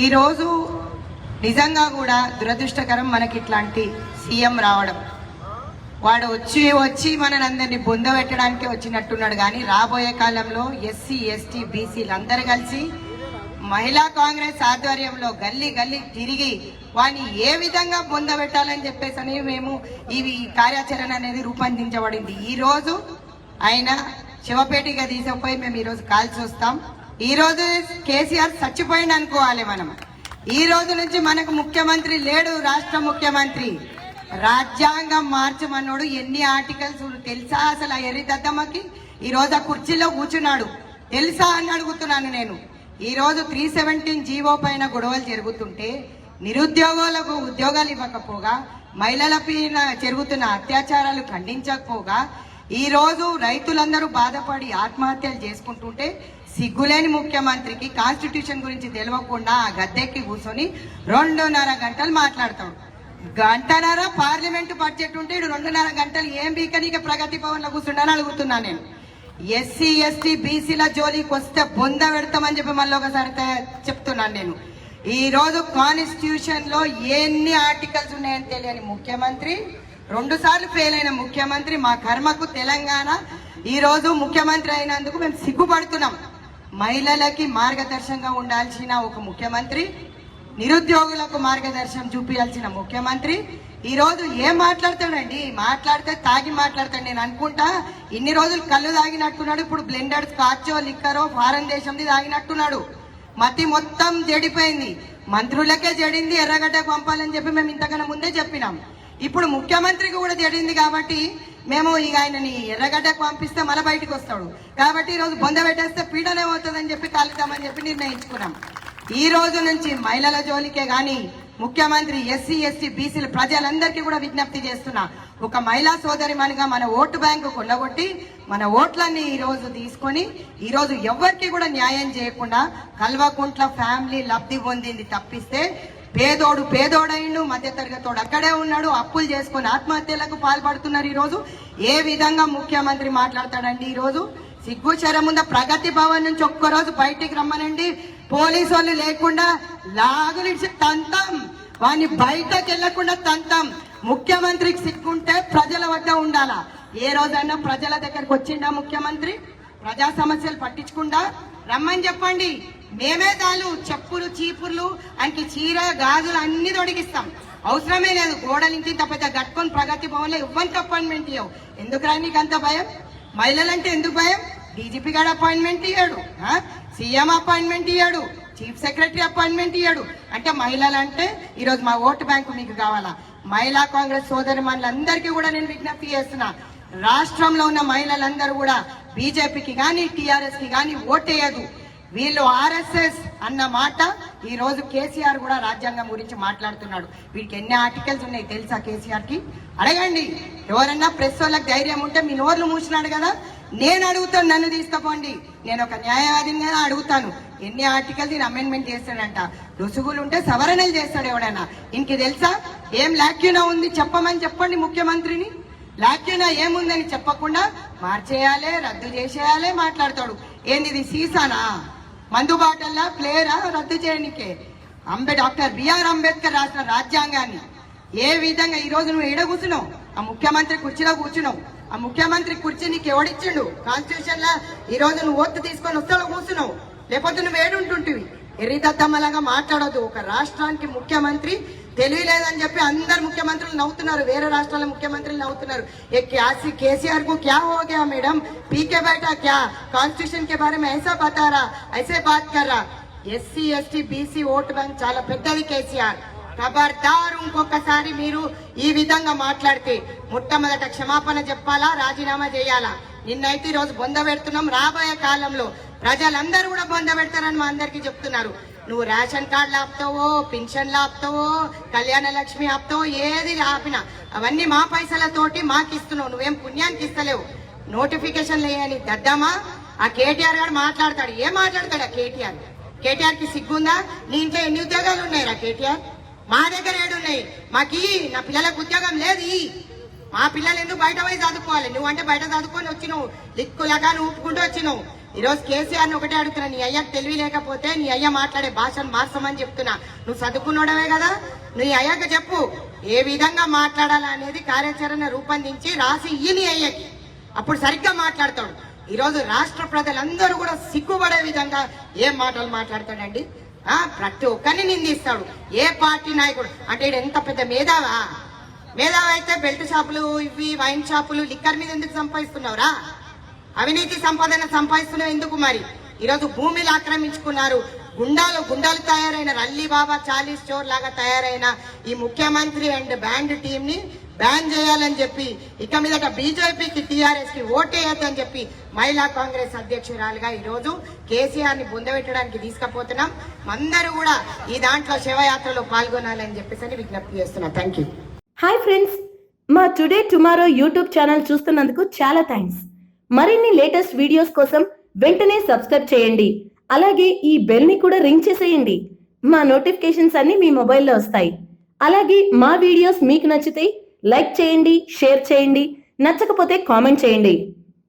ఈరోజు నిజంగా కూడా దురదృష్టకరం మనకి ఇట్లాంటి సీఎం రావడం. వాడు వచ్చి మనందరినీ బొందబెట్టడానికి వచ్చినట్టున్నాడు. కానీ రాబోయే కాలంలో ఎస్సీ ఎస్టీ బీసీలు అందరూ కలిసి మహిళా కాంగ్రెస్ ఆధ్వర్యంలో గల్లీ గల్లీ తిరిగి వాడిని ఏ విధంగా బొందబెట్టాలని చెప్పేసి మేము ఈ కార్యాచరణ అనేది రూపొందించబడింది. ఈరోజు ఆయన శివపేటగా తీసుకుపోయి మేము ఈరోజు కాల్చి వస్తాం. ఈరోజు కేసీఆర్ చచ్చిపోయింది అనుకోవాలి. మనం ఈ రోజు నుంచి మనకు ముఖ్యమంత్రి లేడు, రాష్ట్ర ముఖ్యమంత్రి. రాజ్యాంగం మార్చమన్నాడు. ఎన్ని ఆర్టికల్స్ తెలుసా అసలు ఆ ఎర్రిదద్దమ్మకి? ఈ రోజు ఆ కుర్చీలో కూర్చున్నాడు తెలుసా అని అడుగుతున్నాను నేను. ఈ రోజు 317 జీవో పైన గొడవలు జరుగుతుంటే నిరుద్యోగులకు ఉద్యోగాలు ఇవ్వకపోగా, మహిళల పైన జరుగుతున్న అత్యాచారాలు ఖండించకపోగా, ఈ రోజు రైతులందరూ బాధపడి ఆత్మహత్యలు చేసుకుంటుంటే సిగ్గులేని ముఖ్యమంత్రికి కాన్స్టిట్యూషన్ గురించి తెలియకుండా ఆ గద్దెక్కి కూర్చొని 2.5 గంటలు మాట్లాడతాడు. గంటన్నర పార్లమెంటు బడ్జెట్ ఉంటే 2.5 గంటలు ఏం బీకనీక ప్రగతి భవన్ లో కూర్చుండని అడుగుతున్నా నేను. ఎస్సీ ఎస్టీ బీసీల జోలికి వస్తే బొంద పెడతామని చెప్పి మళ్ళీ ఒకసారి చెప్తున్నాను నేను. ఈ రోజు కాన్స్టిట్యూషన్ లో ఎన్ని ఆర్టికల్స్ ఉన్నాయని తెలియని ముఖ్యమంత్రి, 2 సార్లు ఫెయిల్ అయిన ముఖ్యమంత్రి. మా కర్మకు తెలంగాణ ఈ రోజు ముఖ్యమంత్రి అయినందుకు మేము సిగ్గుపడుతున్నాం. మహిళలకి మార్గదర్శకంగా ఉండాల్సిన ఒక ముఖ్యమంత్రి, నిరుద్యోగులకు మార్గదర్శనం చూపించాల్సిన ముఖ్యమంత్రి ఈ రోజు ఏం మాట్లాడతాడండి? మాట్లాడితే తాగి మాట్లాడతాడు. నేను అనుకుంటా ఇన్ని రోజులు కళ్ళు తాగినట్టున్నాడు, ఇప్పుడు బ్లెండెడ్ స్కాచో లిక్కరో ఫారెన్ దేశంది తాగినట్టున్నాడు. మతి మొత్తం జడిపోయింది. మంత్రులకే జడింది, ఎర్రగడ్డకు పంపాలని చెప్పి మేము ఇంతకన్నా ముందే చెప్పినాం. ఇప్పుడు ముఖ్యమంత్రికి కూడా జరిగింది కాబట్టి మేము ఇక ఆయనని ఎర్రగడ్డకు పంపిస్తే మళ్ళీ బయటకు వస్తాడు కాబట్టి ఈరోజు బొంద పెట్టేస్తే పీడనే అవుతుందని చెప్పి కాలుతామని చెప్పి నిర్ణయించుకున్నాం. ఈ రోజు నుంచి మహిళల జోలికే గాని ముఖ్యమంత్రి ఎస్సీ ఎస్టీ బీసీలు ప్రజలందరికీ కూడా విజ్ఞప్తి చేస్తున్నా. ఒక మహిళా సోదరిమణిగా మన ఓటు బ్యాంకు కొల్లగొట్టి మన ఓట్లన్నీ ఈ రోజు తీసుకొని ఈ రోజు ఎవరికి కూడా న్యాయం చేయకుండా కల్వకుంట్ల ఫ్యామిలీ లబ్ధి పొందింది తప్పిస్తే పేదోడైండు, మధ్యతరగతోడు అక్కడే ఉన్నాడు. అప్పులు చేసుకుని ఆత్మహత్యలకు పాల్పడుతున్నారు. ఈ రోజు ఏ విధంగా ముఖ్యమంత్రి మాట్లాడతాడండి? ఈ రోజు సిగ్గు శరముంద ప్రగతి భవన్ నుంచి ఒక్కరోజు బయటికి రమ్మనండి. పోలీసు వాళ్ళు లేకుండా లాగులిడిచి తంతం, వాడిని బయటకు వెళ్లకుండా తంతం. ముఖ్యమంత్రికి సిగ్గుంటే ప్రజల వద్ద ఉండాలా? ఏ రోజైనా ప్రజల దగ్గరకు వచ్చిండా ముఖ్యమంత్రి? ప్రజా సమస్యలు పట్టించుకుండా రమ్మని చెప్పండి. మేమే చాలు చెప్పులు చీపుర్లు ఆయనకి చీర గాజులు అన్ని తొడిగిస్తాం. అవసరమే లేదు. గోడలు ఇంత పెద్ద గట్టుకొని ప్రగతి భవన్ లో ఇవ్వనికి అపాయింట్మెంట్ ఇవ్వవు. ఎందుకురా నీకు అంత భయం? మహిళలంటే ఎందుకు భయం? డీజీపీ గారు అపాయింట్మెంట్ ఇయ్యాడు, సీఎం అపాయింట్మెంట్ ఇయ్యాడు, చీఫ్ సెక్రటరీ అపాయింట్మెంట్ ఇయ్యాడు. అంటే మహిళలంటే ఈరోజు మా ఓటు బ్యాంకు మీకు కావాలా? మహిళా కాంగ్రెస్ సోదరిమణులందరికీ కూడా నేను విజ్ఞప్తి చేస్తున్నా. రాష్ట్రంలో ఉన్న మహిళలందరూ కూడా బీజేపీకి గాని టీఆర్ఎస్ కి గాని ఓటేయదు. వీళ్ళు ఆర్ఎస్ఎస్ అన్న మాట ఈ రోజు కేసీఆర్ కూడా రాజ్యాంగం గురించి మాట్లాడుతున్నాడు. వీడికి ఎన్ని ఆర్టికల్స్ ఉన్నాయి తెలుసా కేసీఆర్ కి? అడగండి. ఎవరన్నా ప్రెస్ వాళ్ళకి ధైర్యం ఉంటే మీ నోర్లు మూసినాడు కదా. నేను అడుగుతాను, నన్ను తీసుకుపోండి. నేను ఒక న్యాయవాదిని అడుగుతాను ఎన్ని ఆర్టికల్స్ నేను అమెండ్మెంట్ చేస్తాడంట. రుసుగులు ఉంటే సవరణలు చేస్తాడు ఎవడన్నా. ఇంక తెలుసా ఏం లాక్యూనా ఉంది చెప్పమని చెప్పండి ముఖ్యమంత్రిని. లాక్యూనా ఏముందని చెప్పకుండా మార్చేయాలి, రద్దు చేసేయాలి మాట్లాడతాడు. ఏంది ఇది? సీసానా? మందు బాటల్లా ప్లేయరా రద్దు చేయనికే? డాక్టర్ బిఆర్ అంబేద్కర్ రాసిన రాజ్యాంగాన్ని ఏ విధంగా ఈ రోజు నువ్వు ఎడ కూర్చున్నావు? ఆ ముఖ్యమంత్రి కుర్చీలో కూర్చున్నావు. ఆ ముఖ్యమంత్రి కుర్చీ నీకు ఎవడిచ్చిండు? కాన్స్టిట్యూషన్ లా ఈ రోజు నువ్వు ఓట్లు తీసుకొని వస్తాలో కూర్చున్నావు, లేకపోతే నువ్వు ఏడుంటుంటివి. ఎర్రిదద్దమ్మలాగా మాట్లాడొద్దు. ఒక రాష్ట్రానికి ముఖ్యమంత్రి తెలియలేదని చెప్పి అందరు ముఖ్యమంత్రులు నవ్వుతున్నారు. వేరే రాష్ట్రాల ముఖ్యమంత్రులు నవ్వుతున్నారు. కేसीआर को क्या हो गया मैडम? पी के बैठा क्या? कॉन्स्टिट्यूशन के बारे में ऐसा बता रहा, ऐसे बात कर रहा. SC ST BC vote bank చాలా పెద్దది కేసీఆర్. ఖబర్దార్, ఇంకొకసారి మీరు ఈ విధంగా మాట్లాడితే మొట్టమొదట క్షమాపణ చెప్పాలా, రాజీనామా చేయాలా? నిన్నైతే ఈ రోజు బొంద పెడుతున్నాం. రాబోయే కాలంలో ప్రజలందరూ కూడా బొంద పెడతారని మా అందరికీ చెప్తున్నారు. నువ్వు రేషన్ కార్డులు ఆపుతావో, పింఛన్లు ఆపుతావో, కళ్యాణ లక్ష్మి ఆపుతావో, ఏది ఆపినా అవన్నీ మా పైసలతోటి మాకు ఇస్తున్నావు. నువ్వేం పుణ్యానికి ఇస్తలేవు. నోటిఫికేషన్లు వేయని దద్దమా. ఆ కేటీఆర్ గారు మాట్లాడతాడు. ఏం మాట్లాడతాడు ఆ కేటీఆర్? కేటీఆర్ కి సిగ్గుందా? నీ ఇంట్లో ఎన్ని ఉద్యోగాలు ఉన్నాయిరా కేటీఆర్? మా దగ్గర ఏడున్నాయి? మాకి నా పిల్లలకు ఉద్యోగం లేదు. మా పిల్లలు ఎందుకు బయట పోయి చదువుకోవాలి? నువ్వు అంటే బయట చదువుకొని వచ్చినావు, లిక్కులగా నువ్వు ఊపుకుంటూ వచ్చినావు. ఈరోజు కేసీఆర్ని ఒకటే అడుగుతున్నా, నీ అయ్యకు తెలివి లేకపోతే నీ అయ్య మాట్లాడే భాషను మార్చమని చెప్తున్నా. నువ్వు చదువుకున్నాడవే కదా, నీ అయ్యకు చెప్పు ఏ విధంగా మాట్లాడాలా అనేది కార్యాచరణ రూపొందించి రాసి ఇయ్యి నీ అయ్యకి, అప్పుడు సరిగ్గా మాట్లాడతాడు. ఈరోజు రాష్ట్ర ప్రజలందరూ కూడా సిగ్గుపడే విధంగా ఏం మాటలు మాట్లాడతాడండి. ప్రతి ఒక్కరిని నిందిస్తాడు. ఏ పార్టీ నాయకుడు అంటే ఎంత పెద్ద మేధావా అయితే బెల్ట్ షాపులు, ఇవి వైన్ షాపులు, లిక్కర్ మీద ఎందుకు సంపాదిస్తున్నావురా? అవినీతి సంపాదన సంపాదిస్తున్నావు ఎందుకు? మరి ఈరోజు భూమిని ఆక్రమించుకున్నారు. గుండాలు తయారైన అల్లీబాబా చాలీస్ స్టోర్ లాగా తయారైన ఈ ముఖ్యమంత్రి అండ్ బ్యాండ్ టీం ని బ్యాన్ చేయాలని చెప్పి, ఇక మీదట బీజేపీకి టీఆర్ఎస్ కి ఓటేయద్దని చెప్పి మహిళా కాంగ్రెస్ అధ్యక్షురాలుగా ఈరోజు కేసీఆర్ ని బొందబెట్టడానికి తీసుకుపోతున్నాం. అందరూ కూడా ఈ దాంట్లో శివయాత్రలో పాల్గొనాలని చెప్పేసి విజ్ఞప్తి చేస్తున్నా. Thank you. హాయ్ ఫ్రెండ్స్, మా టుడే టుమారో యూట్యూబ్ ఛానల్ చూస్తున్నందుకు చాలా థ్యాంక్స్. మరిన్ని లేటెస్ట్ వీడియోస్ కోసం వెంటనే సబ్స్క్రైబ్ చేయండి. అలాగే ఈ బెల్ ని కూడా రింగ్ చేసేయండి. మా నోటిఫికేషన్స్ అన్ని మీ మొబైల్లో వస్తాయి. అలాగే మా వీడియోస్ మీకు నచ్చితే లైక్ చేయండి, షేర్ చేయండి, నచ్చకపోతే కామెంట్ చేయండి.